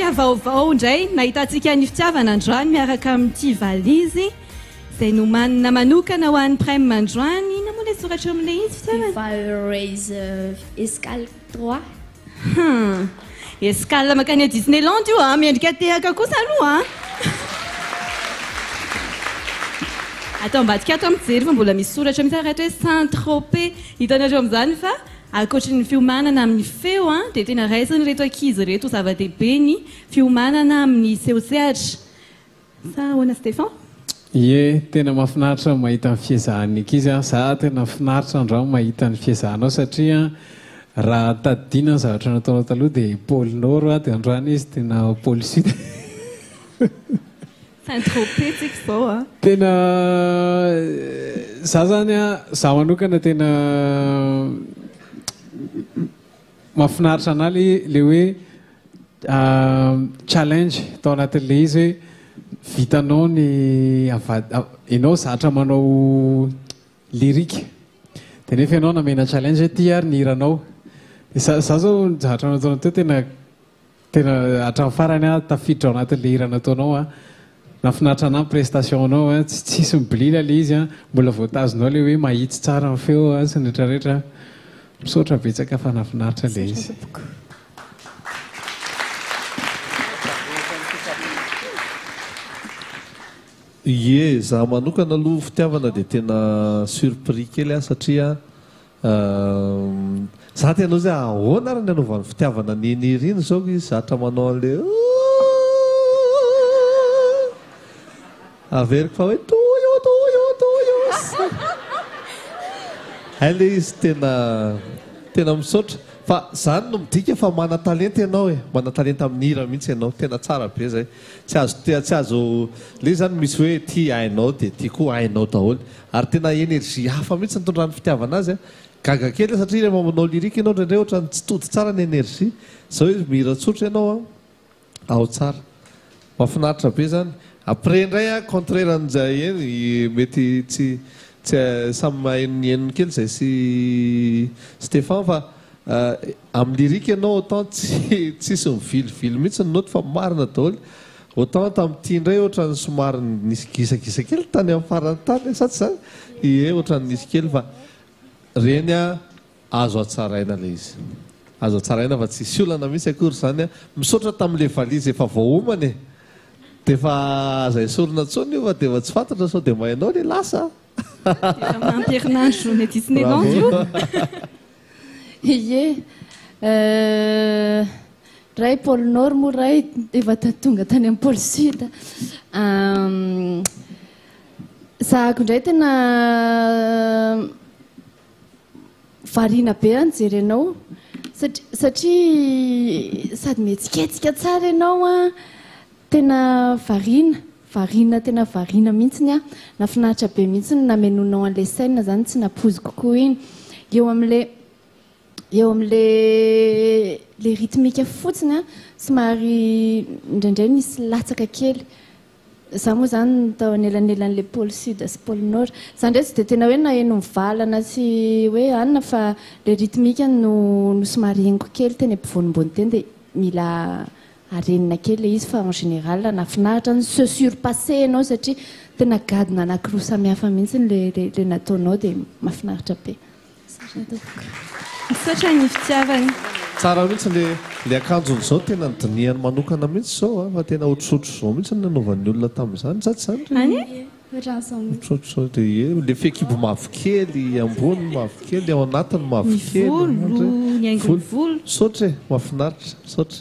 dia vaovao indray nahitantsika ny fitiavana androany miaraka amin'ity valizy izay no manana manokana ho an'ny prème androany. Inona moa ilay soratra amin'ilay izy fitiavana? Valorize escale 3. Escale makany a Disneyland io miendrika tehaka kosa aloha. Atao ambadika ato mijery fa mbola misy soratra mihitsy arahatra hoe Saint-Tropez. Hitanareo amin'izany fa ankoatra ny fiomanana amin'ny feo dia tena raisiny reto ankizy reto zava-dehibe ny fiomanana amin'ny sehosehatra. Sa ahoana Stéphane? Ie, tena mahafinaritra mahita ny fiezahan'ny ankizy. Za tena finaritra androany mahita ny fiezahanao satria raha tadidina ny zavatra nataonao taloha dia pôle nord dia androany izy tena pôle sud. Saint-Tropez tsika izao tena za zany za manokana tena mahafinaritra anahy le hoe challenge tao anatin'le izy hoe vitanao ny ianao zatra manao lirika dia nefa ianao namena challenge hoe ty ary ny hiranao. Za zao zatra nataonao teo tena hatramin'ny farany tafiditra ao anatin'le hira nataonao nafinaritra anahy prestation anao tsisy mibilila le izy mbola voatazonao le hoe mahitsy tsara ny feo sy ny rehetrarehetra misaotra betsaka fa nafinaritra le izy. Ie, za manokana aloha fitiavana dia tena surpris kely satria za tena zay ahoana ary ny anaovan'ny fitiavana niniry iny zao izy zatra manao an'le averiko fa hoe toyo ale izy tena misaotra fa zany no midika fa mana talenta ianao mana talenta amin'ny hira mihitsy ianao tena tsara be zay tsy azo le zany misy hoe ty hainao dia ty koa hainao daholo ary tena energie hafa mihitsy nitondran'ny fitiavana azy gaga kely satria rehefa manao lirika ianao ndraindray ohatra ny tsy tody tsara ny energie zao izy mihira tsotra ianao ao tsara mahafinaritra be zany. Après indray contraire an'izay eny mety tsy samy mahaenonyenony kely zay sy Stéphane fa amin'ny lirika ianao autant tsisy mivilivily mihitsy ny note fa marina daholo autant tamin'ity indray ohatra ny somary nisy gisagisa kely tany amin'ny farany tany sa tsy zany ie ohatra ny nisy kely fa reny azo atsaraina le izy azo atsaraina fa tsisy olana mihitsy akory zany misaotra tamin'le valizy efa voaomany dia fa zay sorona tsony io fa dia fa tsy fantatra sao dia mahainao le lasa mamperinandro ny Disneyland io. Ie, ray pôle nord moa ray efa tonga tany amin'ny pôle sud. Zahako indray tena variana be anjerenao satria sady mihetsiketsika tsara ianao tena variana tena variana mihitsiny nafinaritra be mihitsiny namenonao an'le scène zany tsy napozy kokoa iny eo amin'le le rythmique fotsiny somary indraindray misy latsaka kely za moa zany tao anelanelan'le pôle sud sy pôle nord za ndray tsy dia tena hoe naheno mivalana sy hoe anina fa le rythmique no somary henoko kely teny ampovoanimbony teny dia mila arenina kely le izy fa en général nafinaritra ny se surpasser ianao satria tena gadona anankiroa samihafa mihitsy le nataonao dia mahafinaritra be. Misaotra ny fitiavana. Tsara mihitsy le akanjon'izao tena nydiniany manokana mihitsy zao fa tena otrosotro zao mihitsy nanaovan'ny olona tamin'izany sa tsy zany? Otrosotro zao dia le fekibo mavokely ambony mavokely ao anatiny mavokely. Ny volo, ny haingon'ny volo. Misaotra mahafinaritra misaotra.